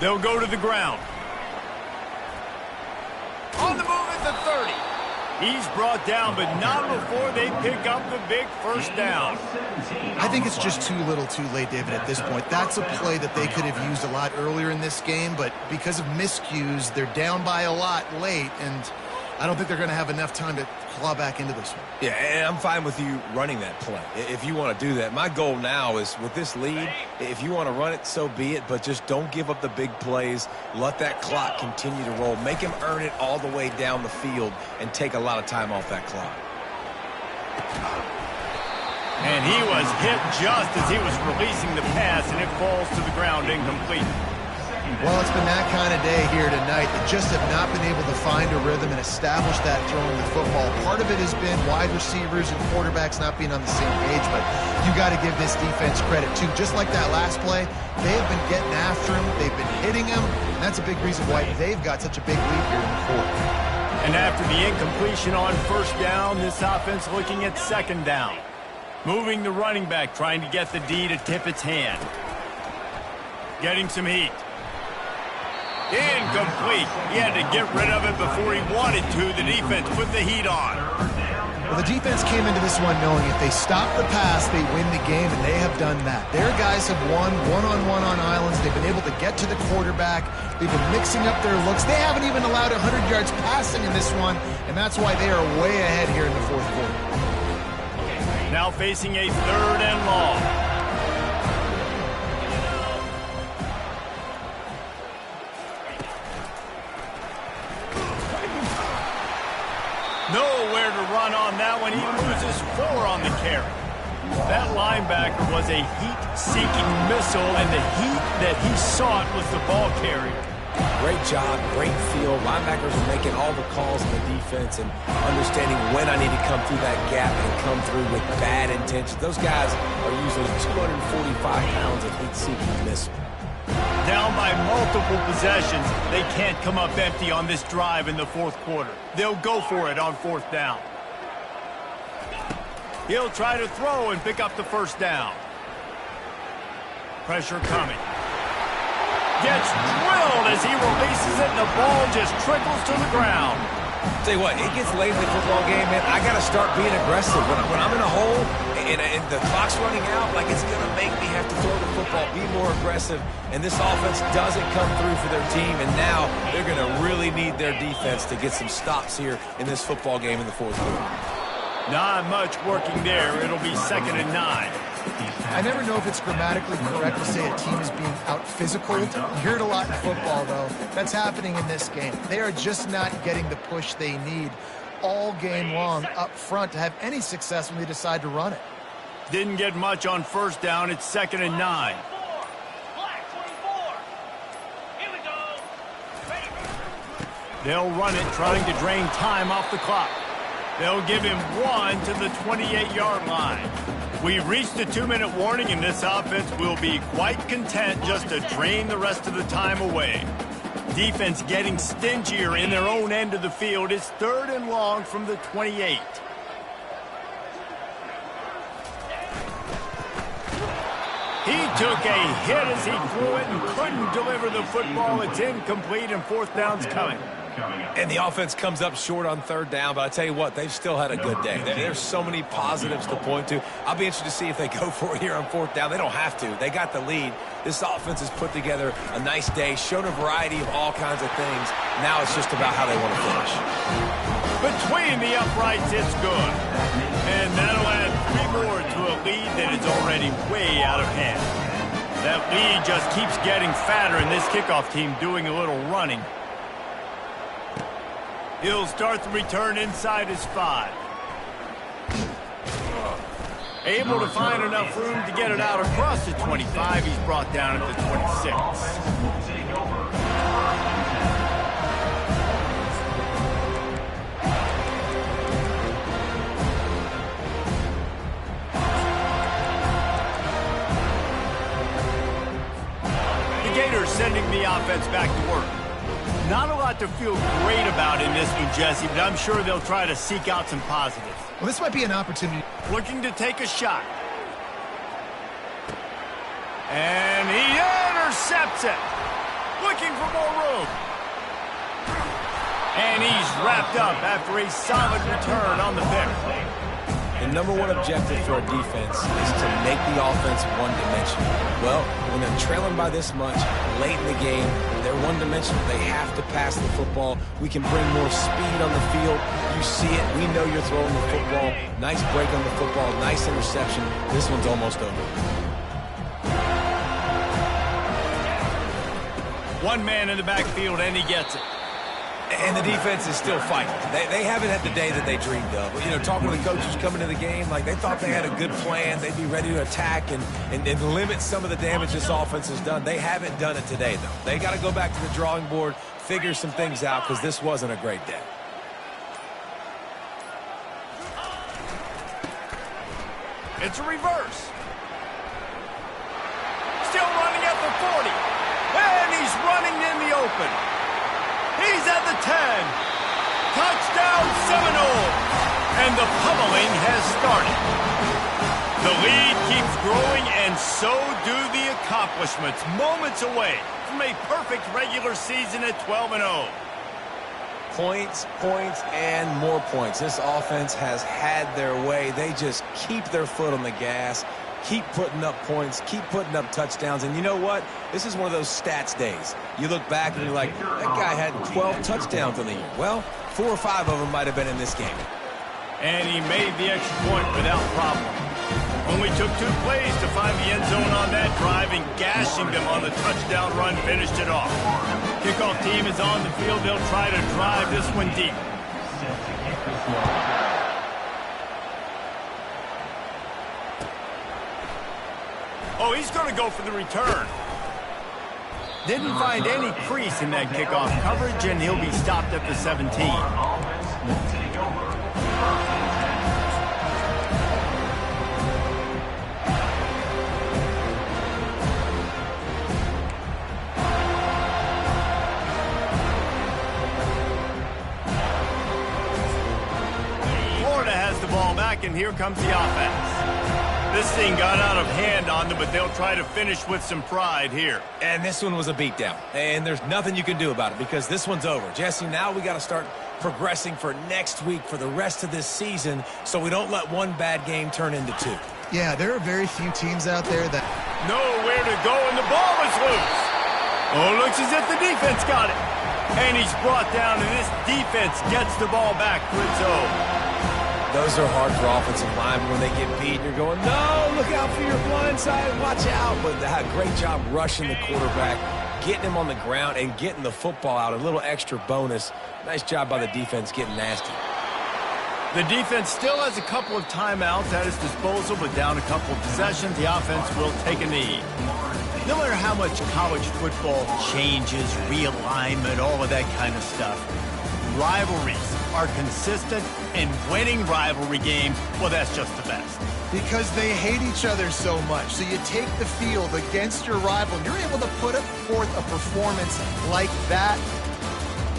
They'll go to the ground. On the move at the 30. He's brought down, but not before they pick up the big first down. I think it's just too little too late, David, at this point. That's a play that they could have used a lot earlier in this game, but because of miscues, they're down by a lot late, and I don't think they're going to have enough time to claw back into this one. Yeah, and I'm fine with you running that play if you want to do that. My goal now is with this lead, if you want to run it, so be it, but just don't give up the big plays. Let that clock continue to roll. Make him earn it all the way down the field and take a lot of time off that clock. And he was hit just as he was releasing the pass, and it falls to the ground incomplete. Well, it's been that kind of day here tonight. They just have not been able to find a rhythm and establish that throwing the football. Part of it has been wide receivers and quarterbacks not being on the same page, but you got to give this defense credit too. Just like that last play, they have been getting after him. They've been hitting him, and that's a big reason why they've got such a big lead here in the fourth. And after the incompletion on first down, this offense looking at second down. Moving the running back, trying to get the D to tip its hand. Getting some heat. Incomplete. He had to get rid of it before he wanted to. The defense put the heat on. Well, the defense came into this one knowing if they stop the pass, they win the game, and they have done that. Their guys have won one-on-one on islands. They've been able to get to the quarterback. They've been mixing up their looks. They haven't even allowed 100 yards passing in this one, and that's why they are way ahead here in the fourth quarter. Now facing a third and long. Nowhere to run on that one. He loses 4 on the carry. That linebacker was a heat-seeking missile, and the heat that he sought was the ball carrier. Great job, great feel. Linebackers are making all the calls in the defense and understanding when I need to come through that gap and come through with bad intentions. Those guys are usually 245 pounds of heat-seeking missile. Down by multiple possessions, they can't come up empty on this drive in the fourth quarter. They'll go for it on fourth down. He'll try to throw and pick up the first down. Pressure coming. Gets drilled as he releases it, and the ball just trickles to the ground. Tell you what, it gets late in the football game, man. I got to start being aggressive. When I'm in a hole and the clock's running out, like it's going to make me have to throw the football, be more aggressive. And this offense doesn't come through for their team, and now they're going to really need their defense to get some stops here in this football game in the fourth quarter. Not much working there. It'll be 2nd and 9. I never know if it's grammatically correct to say a team is being out-physical. You hear it a lot in football, though. That's happening in this game. They are just not getting the push they need all game long up front to have any success when they decide to run it. Didn't get much on first down. It's 2nd and 9. They'll run it, trying to drain time off the clock. They'll give him 1 to the 28-yard line. We've reached the 2-minute warning, and this offense will be quite content just to drain the rest of the time away. Defense getting stingier in their own end of the field. It's 3rd and long from the 28. He took a hit as he threw it and couldn't deliver the football. It's incomplete, and fourth down's coming. And the offense comes up short on third down, but I tell you what, they've still had a good day. There's so many positives to point to. I'll be interested to see if they go for it here on fourth down. They don't have to. They got the lead. This offense has put together a nice day, shown a variety of all kinds of things. Now it's just about how they want to finish. Between the uprights, it's good. And that'll add 3 more to a lead that is already way out of hand. That lead just keeps getting fatter, and this kickoff team doing a little running. He'll start the return inside his 5. Able to find enough room to get it out across the 25. He's brought down at the 26. The Gators sending the offense back to work. Not a lot to feel great about in this one, Jesse, but I'm sure they'll try to seek out some positives. Well, this might be an opportunity. Looking to take a shot. And he intercepts it. Looking for more room. And he's wrapped up after a solid return on the pick. The number one objective for a defense is to make the offense one-dimensional. Well, when they're trailing by this much late in the game, they're one-dimensional. They have to pass the football. We can bring more speed on the field. You see it. We know you're throwing the football. Nice break on the football. Nice interception. This one's almost over. One man in the backfield, and he gets it. And the defense is still fighting. They haven't had the day that they dreamed of. You know, talking to the coaches coming to the game, like they thought they had a good plan. They'd be ready to attack and limit some of the damage this offense has done. They haven't done it today, though. They got to go back to the drawing board, figure some things out, because this wasn't a great day. It's a reverse. Still running at the 40. And he's running in the open. He's at the 10. Touchdown Seminoles. And the pummeling has started. The lead keeps growing, and so do the accomplishments. Moments away from a perfect regular season at 12-0. Points, points, and more points. This offense has had their way. They just keep their foot on the gas, keep putting up points, keep putting up touchdowns. And you know what? This is one of those stats days. You look back and you're like, that guy had 12 touchdowns in the year. Well, 4 or 5 of them might have been in this game. And he made the extra point without problem. Only took 2 plays to find the end zone on that drive, and gashing them on the touchdown run finished it off. Kickoff team is on the field. They'll try to drive this one deep. Oh, he's going to go for the return. Didn't find any crease in that kickoff coverage, and he'll be stopped at the 17. Florida has the ball back, and here comes the offense. This thing got out of hand on them, but they'll try to finish with some pride here. And this one was a beatdown. And there's nothing you can do about it because this one's over. Jesse, now we got to start progressing for next week, for the rest of this season, so we don't let one bad game turn into 2. Yeah, there are very few teams out there that... Nowhere to go, and the ball is loose. Oh, looks as if the defense got it. And he's brought down, and this defense gets the ball back for its own. Those are hard for offensive linemen when they get beat. You're going, no, look out for your blind side, watch out. But great job rushing the quarterback, getting him on the ground, and getting the football out. A little extra bonus. Nice job by the defense getting nasty. The defense still has a couple of timeouts at its disposal, but down a couple of possessions, the offense will take a knee. No matter how much college football changes, realignment, all of that kind of stuff, rivalries are consistent, and winning rivalry games, well, that's just the best. Because they hate each other so much. So you take the field against your rival, and you're able to put forth a performance like that.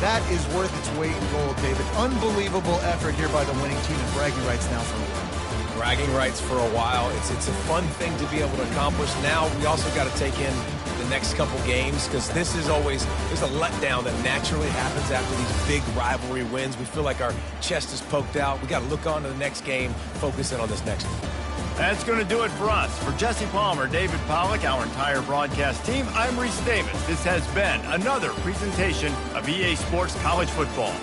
That is worth its weight in gold, David. Unbelievable effort here by the winning team, and bragging rights now for a while. Bragging rights for a while. It's a fun thing to be able to accomplish. Now we also got to take in the next couple games because this is always, there's a letdown that naturally happens after these big rivalry wins. We feel like our chest is poked out. We got to look on to the next game, focus in on this next one. That's going to do it for us. For Jesse Palmer, David Pollack, our entire broadcast team, I'm Reese Davis. This has been another presentation of EA Sports College Football.